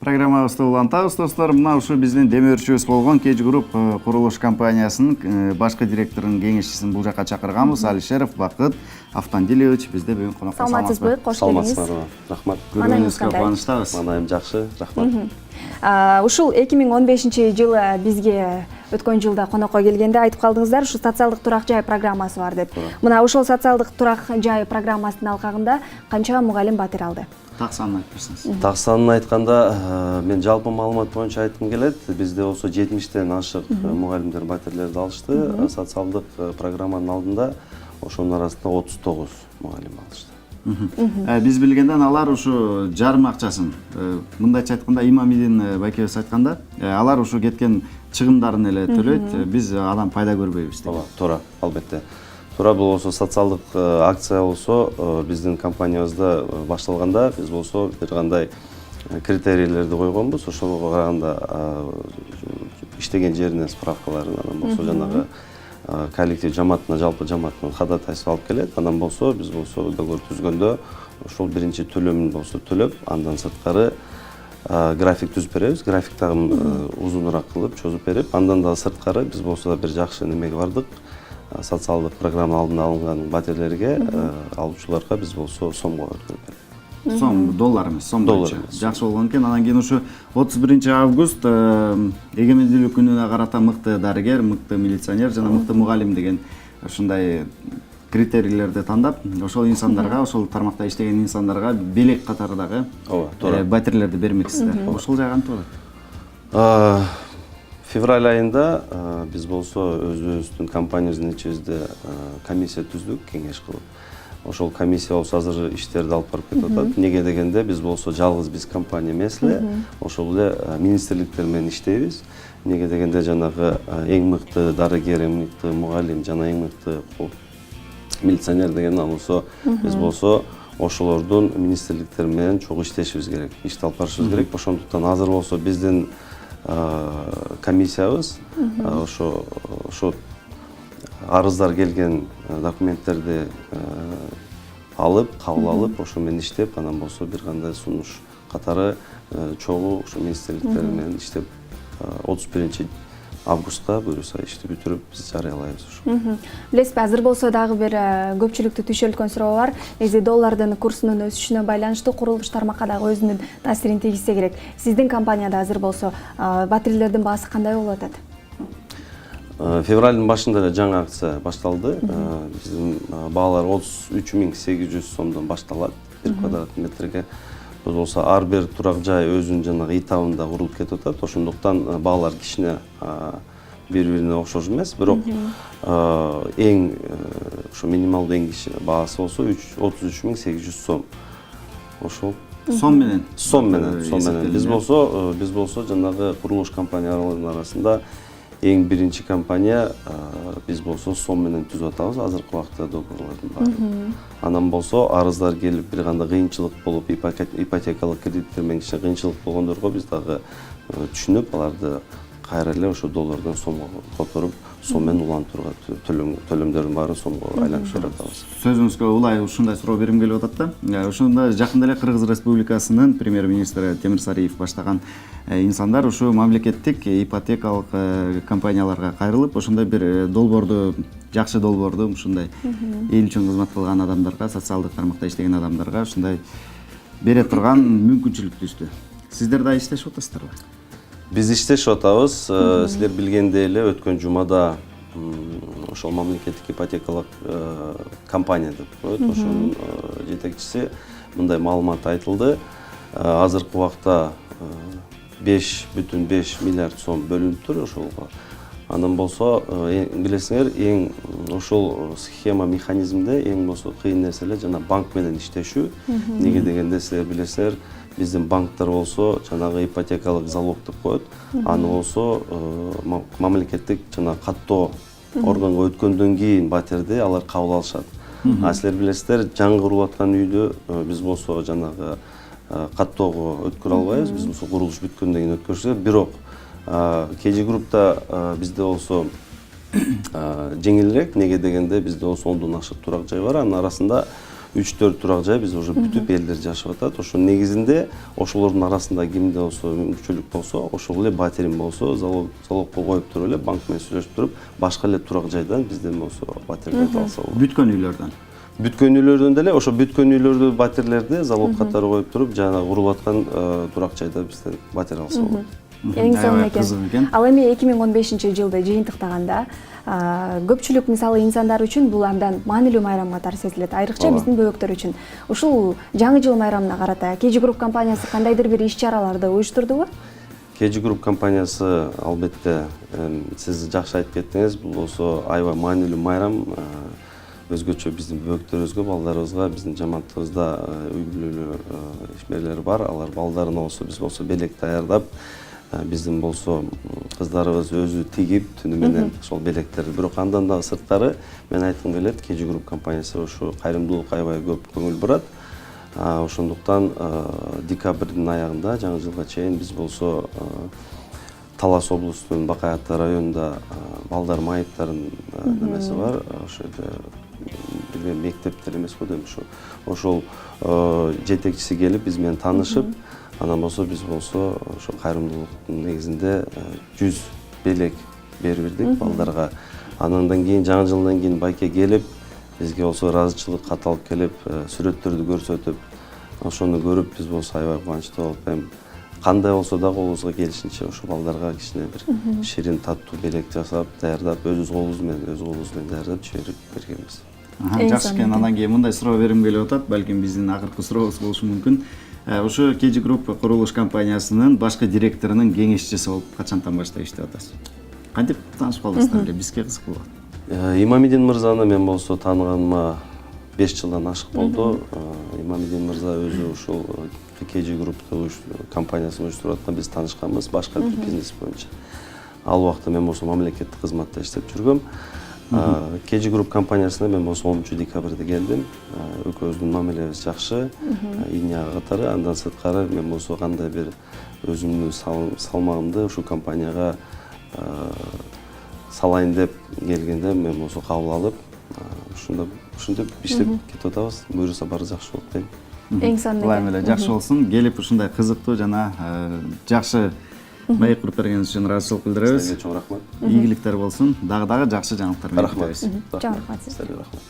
Программабызды улантабыз достор. Мына ушу биздин демөөрчүбүз болгон Кеч Групп курулуш компаниясынын башкы директорунун кеңешчисин бул жака чакырганбыз. Алишеров Бакыт Автандилович бизде бүгүн конокко. Саламатсызбы? Кош келиңиз. Рахмат. Көргөнүңүзгө кубанычтабыз. Манайым жакшы, рахмат. Ушул 2015-жылы бизге өткөн жылда конокко келгенде айтып калдыңыздар, ушу социалдык турак жай программасы бар деп. Мына ушул социалдык турак жай программасынын алкагында канча мугалим батир алды? Так санын айтып берсеңиз. Так санын айтканда, мен жалпы маалымат боюнча айткым келет. Бизде болсо 70тен ашык мугалимдер батирлерди алышты. Социалдык программанын алдында ошонун арасында 39 мугалим алышты. Биз билгенден алар ушу жарым акчасын, мындайча айтканда Имамидин байкебиз айтканда, алар ушу кеткен чыгымдарын эле төлөйт. Биз андан пайда көрбөйбүз деп. Ооба, туура, албетте. Туура, бул болсо социалдык акция болсо биздин компаниябызда башталганда биз болсо бир кандай критерийлерди койгонбуз. Ошого караганда иштеген жеринен справкаларын, анан болсо жанагы коллектив жамаатына, жалпы жамааттын ходатайство алып келет. Анан болсо биз болсо договор түзгөндө ошол биринчи төлөмүн болсо төлөп, андан сырткары график түзүп беребиз. Графиктагы узунураак кылып чозуп берип, андан да сырткары биз болсо бир жакшы немеге бардык. Социалдык программа алдында алынган батирлерге, алуучуларга биз болсо сомго өткөрүп бердик. Сом, доллар эмес, сом боюнча. Жакшы болгон экен. Анан кийин ушу 31 август эгемендүүлүк күнүнө карата мыкты дарыгер, мыкты милиционер жана мыкты мугалим деген ушундай критерийлерди тандап, ошол инсандарга, ошол тармакта иштеген инсандарга белек катардагы батирлерди бермексиздер. Ошол жай кантип болот? Февраль айында биз болсо өзүбүздүн компаниябыздын ичибизде комиссия түздүк, кеңеш кылып. Ошол комиссия болсо азыр иштерди алып барып кетип атат. Неге дегенде биз болсо жалгыз биз компания эмес эле, ошол эле министрликтер менен иштейбиз. Неге дегенде жанагы эң мыкты дарыгер, эң мыкты мугалим жана эң мыкты милиционер деген болсо биз болсо ошолордун министрликтер менен чогуу иштешибиз керек, ишти алып барышыбыз керек. Ошондуктан азыр болсо биздин комиссиябыз ошо арыздар келген документтерди алып, кабыл алып, ошо менен иштеп, анан болсо бир кандай сунуш катары чогуу ошо министрликтер менен иштеп 31 августка буюрса ишти бүтүрүп биз жарыялайбыз ушу. Билесизби, азыр болсо дагы бир көпчүлүктү түшөлткөн суроо бар. Негизи доллардын курсунун өсүшүнө байланыштуу курулуш тармакка дагы өзүнүн таасирин тийгизсе керек. Сиздин компанияда азыр болсо батирлердин баасы кандай болуп атат? Февралдын башында эле жаңы акция башталды. Биздин баалар 33.800 сомдон башталат бир квадрат метрге. Бул болсо ар бир турак жай өзүнүн жанагы этабында курулуп кетип атат. Ошондуктан баалар кичине бири-бирине окшош эмес, бирок эң ошо минималдуу эң кичи баасы болсо 33.800 сом. Ошол Сом менен. Сом менен. Биз болсо жанагы курулуш компанияларынын арасында эң биринчи компания биз болсо сом менен түзүп атабыз азыркы убакта договорлордун баардыгын. Анан болсо арыздар келип бир кандай кыйынчылык болуп, ипотекалык кредиттер менен кичине кыйынчылык болгондорго биз дагы түшүнүп, аларды кайра эле ошо доллардан сомго которуп, сом менен улантууга төлөмдөрдүн баарын сомго айлантып атабыз. Сөзүңүзгө улай ушундай суроо берим келип атат да. Ошондо жакында эле Кыргыз Республикасынын премьер-министри Темир Сариев баштаган инсандар ушу мамлекеттик ипотекалык компанияларга кайрылып, ошондой бир долбоорду, жакшы долбоорду ушундай эл үчүн кызмат кылган адамдарга, социалдык тармакта иштеген адамдарга ушундай бере турган мүмкүнчүлүк түздү. Сиздер да иштешип атасыздарбы? Биз иштешип атабыз. Силер билгендей эле өткөн жумада ошол мамлекеттик ипотекалык компания деп коет, ошонун жетекчиси мындай маалымат айтылды. Азыркы убакта 5,5 миллиард сом бөлүнүптүр ошолго. Андан болсо билесиңер, эң ошол схема механизмде эң болсо кыйын нерселер жана банк менен иштешүү. Неге дегенде силер билесиңер, биздин банктар болсо жанагы ипотекалык залог деп коет. Аны болсо мамлекеттик жана каттоо органга өткөндөн кийин батирди алар кабыл алышат. Силер билесиздер, жаңы курулуп аткан үйдү биз болсо жанагы каттоого өткөрө албайбыз. Биз болсо курулуш бүткөндөн кийин өткөрсөк, бирок Кеч Группта бизде болсо жеңилирээк. Неге дегенде бизде болсо 10дон ашык турак жай бар. Анын арасында 3-4 турак жай биз уже бүтүп элдер жашап атат. Ошо негизинде ошолордун арасында кимде болсо мүмкүнчүлүк болсо, ошол эле батирин болсо залогко коюп туруп эле банк менен сүйлөшүп туруп, башка эле турак жайдан бизден болсо батирлерди алса болот. Бүткөн үйлөрдөн. Бүткөн үйлөрдөн деле ошо бүткөн үйлөрдү батирлерди залог катары коюп туруп, жана курулуп аткан турак жайда бизден батир алса болот. Эң сонун экен. Ал эми 2015-жылды жыйынтыктаганда көпчүлүк мисалы инсандар үчүн бул абдан маанилүү майрам катары сезилет, айрыкча биздин бөбөктөр үчүн. Ушул жаңы жыл майрамына карата KG Group компаниясы кандайдыр бир иш-чараларды уюштурдубу? KG Group компаниясы албетте сиз жакшы айтып кеттиңиз, бул болсо аябай маанилүү майрам. Өзгөчө биздин бөбөктөрүбүзгө, балдарыбызга, биздин жамаатыбызда үй бүлөлүү ишмерлер бар. Алар балдарына болсо, биз болсо белек даярдап, биздин болсо кыздарыбыз өзү тигип түнү менен ошол белектерди. Бирок андан да сырткары мен айткым келет, KG Group компаниясы ушу кайрымдуулукка аябай көп көңүл бурат. Ошондуктан декабрдын аягында жаңы жылга чейин биз болсо Талас облустунун Бакай Ата районунда балдар майыптарын немеси бар. Ошо жерде мектептер эмес го дейм, ошол жетекчиси келип биз менен таанышып, анан болсо биз болсо ошо кайрымдуулуктун негизинде 100 белек берип бердик балдарга. Андан кийин жаңы жылдан кийин байке келип, бизге болсо ыраазычылык кат алып келип, сүрөттөрдү көрсөтүп, ошону көрүп биз болсо аябай кубанычтуу болуп, эми кандай болсо да колубузга келишинче ошо балдарга кичине бир ширин таттуу белек жасап, даярдап, өз колубуз менен даярдап жиберип бергенбиз. Жакшы экен. Андан кийин мындай суроо берим келип атат, балким биздин акыркы сурообуз болушу мүмкүн. Ошо KG Group курулуш компаниясынын башкы директорунун кеңешчиси болуп качантан баштап иштеп атасыз? Кантип таанышып калдыңыздар эле? Бизге кызык болот. Имамидин мырзаны мен болсо тааныганыма 5 жылдан ашык болду. Имамидин мырза өзү ушул KG Group компаниясын уюштуруп аткан, биз таанышканбыз башка бир бизнес боюнча. Ал убакта мен болсо мамлекеттик кызматта иштеп жүргөм. KG Group компаниясына мен болсо 10 декабрда келдим. Экөөбүздүн мамилебиз жакшы, ийне катары. Андан сырткары мен болсо кандай бир өзүмдүн салмагымды ушул компанияга салайын деп келгенде мен болсо кабыл алып, ушинтип иштеп кетип атабыз. Буюрса баары жакшы болот дейм. Эң сонун экен. Кулайым эле жакшы болсун. Келип ушундай кызыктуу жана жакшы маек куруп бергениңиз үчүн ыраазычылык билдиребиз. Сизге чоң рахмат. Ийгиликтер болсун. Дагы жакшы жаңылыктар менен Рахмат. Чоң рахмат. Сизге рахмат.